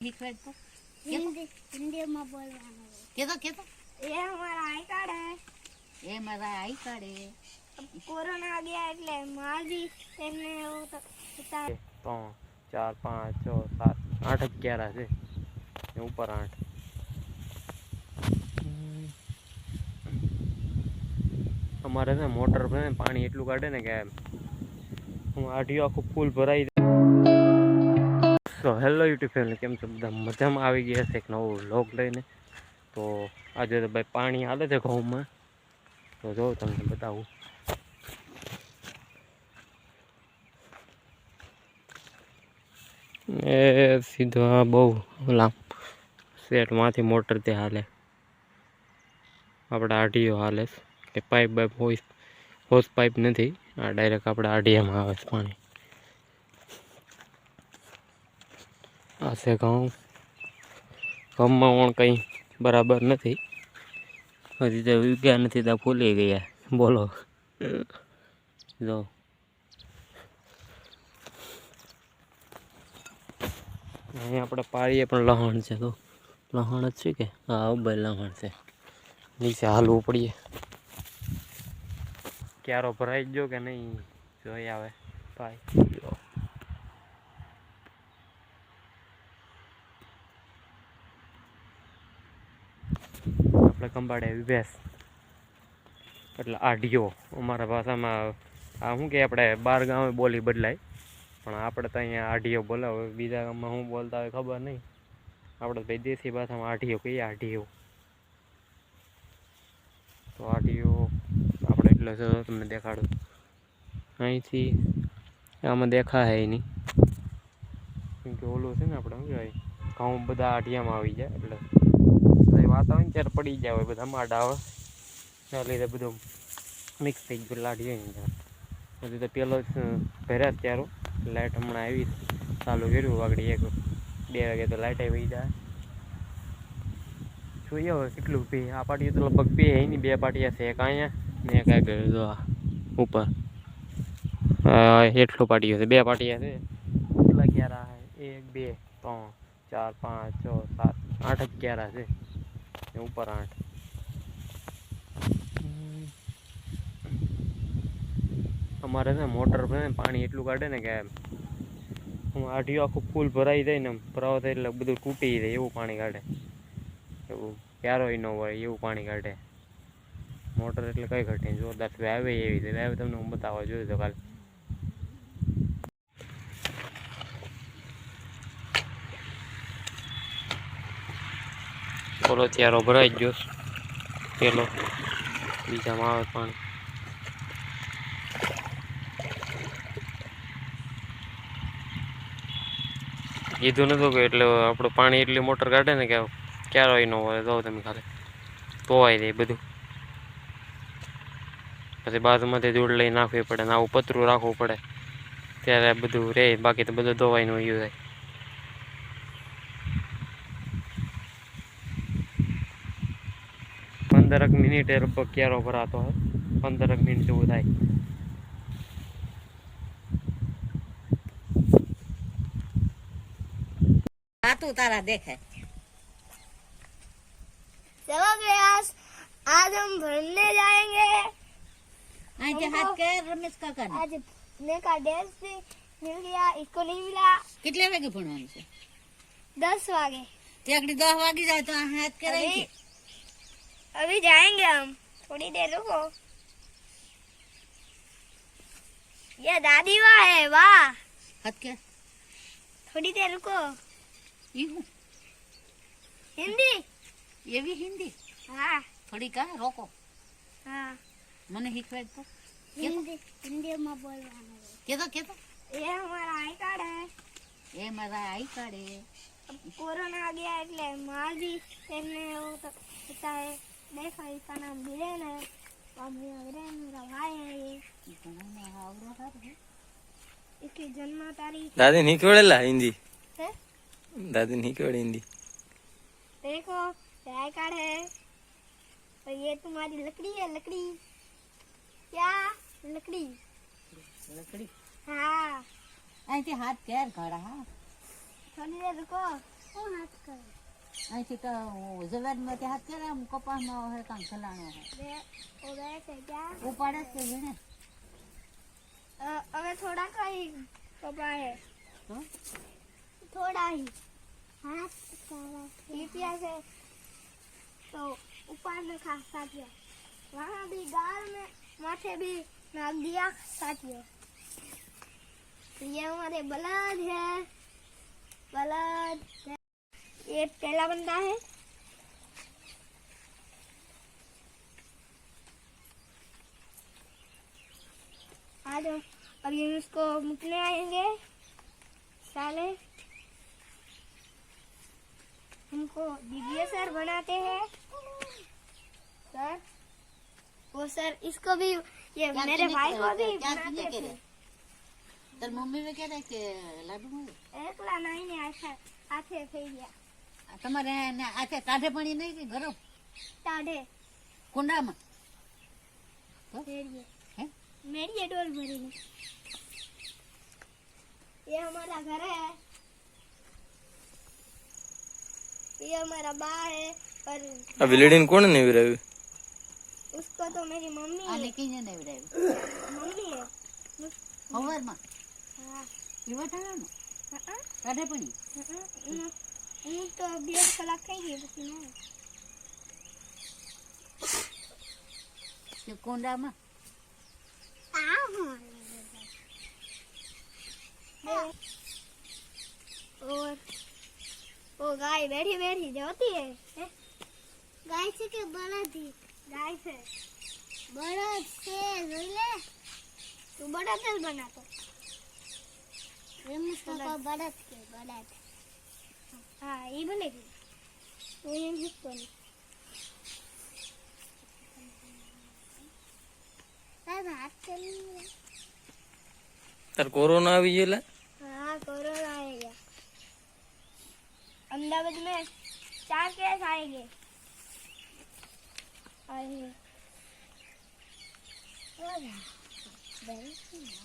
हिंदी हिंदी में बोलवाना કેતો ये हमारा आई कार्ड है એ મારા આઈ કાર્ડ હે अब कोरोना आ गया એટલે માર भी એમને એવું તો હતા 3 4 5 6 7 8 11 છે ઉપર 8 અમારે ને મોટર પર પાણી એટલું કાઢે ને કે હું આઢિયો આખું ફૂલ ભરાઈ દે. તો હેલો યુટ્યુબ ફેમિલી, કેમ છો બધા? મજામાં આવી ગયા છે એક નવો વ્લોગ લઈને. તો આજે તો ભાઈ પાણી હાલે છે ઘઉંમાં, તો જો તમને બતાવું. એ સીધો બહુ ઓલા સેટમાંથી મોટર તે હાલે, આપણે આઢિયો હાલે કે પાઇપ બાઇપ હોય, હોસ પાઇપ નથી, આ ડાયરેક્ટ આપણે આઢિયામાં આવે છે પાણી. આ છે ઘઉં, ઘઉંમાં પણ કંઈ બરાબર નથી, હજી તો ઉગ્યા નથી તો ફૂલી ગયા. બોલો જો અહીંયા આપણે પાડીએ પણ લહણ છે, તો લહણ જ છે કે હા ભાઈ લહણ છે. નીચે હાલવું પડીએ, ક્યારો ભરાઈ ગયો કે નહીં જોઈ આવે ભાઈ. આપણે કંબાડે ભેંસ એટલે આઢિયો અમારા ભાષામાં. આ શું કે આપણે 12 ગામે બોલી બદલાય, પણ આપણે તો અહીંયા આઢિયો બોલાવે. બીજા ગામમાં શું બોલતા હોય ખબર નહીં, આપણે ભાઈ દેશી ભાષામાં આઢિયો કહીએ. આઢિયો તો આઢિયો આપણે એટલે તમને દેખાડું અહીંથી. આમાં દેખા હે નહીં, કેમ કે ઓલું છે ને આપણે શું કહેવાય, ઘઉં બધા આઢિયામાં આવી જાય એટલે વાત આવે ને ત્યારે પડી જાય હોય બધા માડા આવે, એના લીધે બધું મિક્સ થઈ ગયું લાડીએ ને. હજી તો પેલો જ ભર્યા ત્યારો લાઇટ હમણાં આવી ચાલુ કર્યું, વાગડી 1-2 વાગે તો લાઇટ આવી જાય. જોઈએ હવે કેટલું પી. આ પાટીએ તો લગભગ બે નહીં, 2 પાટિયા છે, એક અહીંયા ને એક આગળ જો ઉપર એટલો પાટીયો છે. 2 પાટિયા છે. કેટલા ક્યારા 1 2 3 4 5 6 7 8 ક્યારા છે, ઉપર 8. અમારે છે મોટર પર પાણી એટલું કાઢે ને કે હું આઢિયો આખું ફૂલ ભરાઈ જાય ને, ભરાવો થાય એટલે બધું તૂટી જાય એવું પાણી કાઢે. એવું ક્યારોય ન હોય એવું પાણી કાઢે મોટર, એટલે કઈ ઘટે જોરદાર આવે એવી છે. આવે તમને હું બતાવવા જોયું તો કાલે. બોલો ત્યારો ભરાઈ ગયો પેલો, બીજામાં આવે પાણી. કીધું નતું કે એટલે આપણું પાણી એટલી મોટર કાઢે ને કે ક્યારોય ન હોય. જો તમે ખાલી ધોવાઈ જાય બધું, પછી બાજુમાંથી ધૂળ લઈ નાખવી પડે ને આવું પતરું રાખવું પડે ત્યારે બધું રહે, બાકી તો બધું ધોવાઈનું યુ થાય. પંદર મિનિટે લગભગ ક્યારો ભરાતો હોય, 15 મિનિટ જેવું થાય. तू तारा देखे चलो प्रयास आज हम भरने जाएंगे. आई के हाथ के रमेश काका ने आज ने का ड्रेस भी मिल गया, इसको नहीं मिला. कितने वागे भणવાનું છે? 10 वागे. તે આગળ 10 વાગી જાય તો હાથ કે રહી છે. अभी जाएंगे हम, थोड़ी देर रुको. ये दादी वाह है वाह. હાથ કે थोड़ी देर रुको. ઈહું हिंदी એવી હિન્દી हाँ થોડી કા રોકો, हाँ મને શીખવાડ તો. हिंदी हिंदी में बोलवाना કેતો ये हमारा आई कार्ड है. એ મારા આઈ કાર્ડ હે अब कोरोना आ गया એટલે मार भी એમને એવું તો હતા है. देखो इसका नाम बीरेन है, और बीरेन मेरा भाई है. ये આવડો હાથ હે. इसकी जन्म तारीख દાદી નહીં ખવડેલા હિન્દી, है. દાદી નહીં ખવડે હિન્દી. देखो ये आई कार्ड है, और ये तुम्हारी लकड़ी है. लकड़ी क्या लकड़ी લકડી हाँ. અહીંથી હાથ કેર કાઢા. હા थोड़ी देर रुको. અહીંથી તો જવાદમાંથી હાથ કરે આમ કપાસમાં હોય કામ ખલાણો હોય છે ક્યાં ઉપાડે જ કે જેને હવે થોડા કઈ કપાય તો थोड़ा ही हाथ लिपिया से तो ऊपर में खा साथिया वहाँ भी गाल में माथे भी नाक दिया साथिया ये हमारे बलद है बलद है। ये पहला बंदा है आज हम अभी उसको मुकने आएंगे साले हमको दिव्य सर बनाते हैं सर वो सर इसको भी ये मेरे भाई को भी बनाते थे તાર મમ્મી વે કહેતા કે લાડુ મળે એકલા નહીં હાથે થઈ ગયા તમારે આથે કાઢે પાણી નહીં કે ગરમ टाढ़े કુંડામાં मेरिए હે मेरिए डोल भरी है ये हमारा घर है ये हमारा बा है और अभी लेडीन कौन नहीं विरावी उसको तो मेरी मम्मी આ है નીકળીને નહીં વિડાવ્યું मम्मी है સવારમાં हाँ પીવા ટાળાનો हाँ કાઢે પાણી હું તો 2 કલાક થઈ ગઈ પછી ના કે કુંડામાં और वो गाय बैठी बैठी जाती है गाय से के बड़ा थी गाय से बड़ा से ले तू बड़ा तेल बना तो का बड़ा हाँ ये बनेगी तो ये जिसको नहीं तार कोरोना આવી ગયેલા हाँ कोरोना आएगा अहमदाबाद में 4 केस आएंगे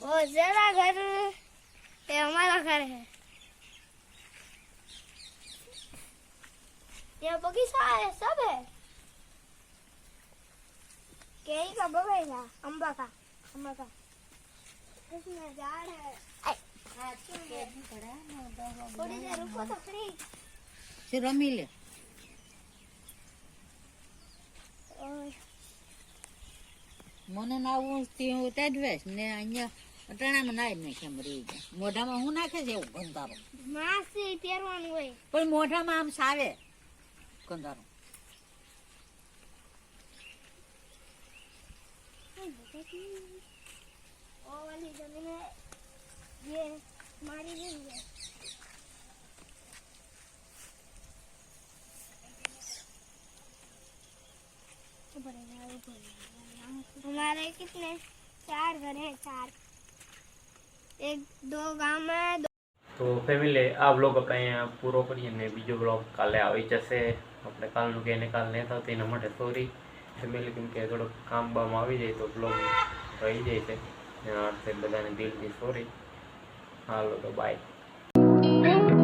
वो जरा घर ये हमारा घर है ये बगीचा है सब है केरी का बगीचा अम्बा का इसमें झाड़ है थोड़ी देर रुको तो फ्री તે રમી લે और મને નાવું તે હું તેડવેશ ને અહીંયા અટાણામાં નાઈ નાખે મરી ગયા મોઢામાં હું નાખે છે એવું ગંધારો मास्क પહેરવાનું હોય પણ મોઢામાં આમ સાવે ગંધારો वो वाली जमीन है ये हमारी नहीं है हमारे कितने 4 घर है 4 1-2 गांव में તો ફેમિલી આ બ્લોગ આપણે અહીંયા પૂરો કરીએ ને બીજો બ્લોગ કાલે આવી જશે આપણે કાલનું કે એને કાલ નહીં થતું એના માટે સોરી ફેમિલી કેમ કે થોડુંક કામ બામ આવી જાય તો બ્લોગ રહી જાય છે એના માટે બધાને દિલથી સોરી હાલો તો બાય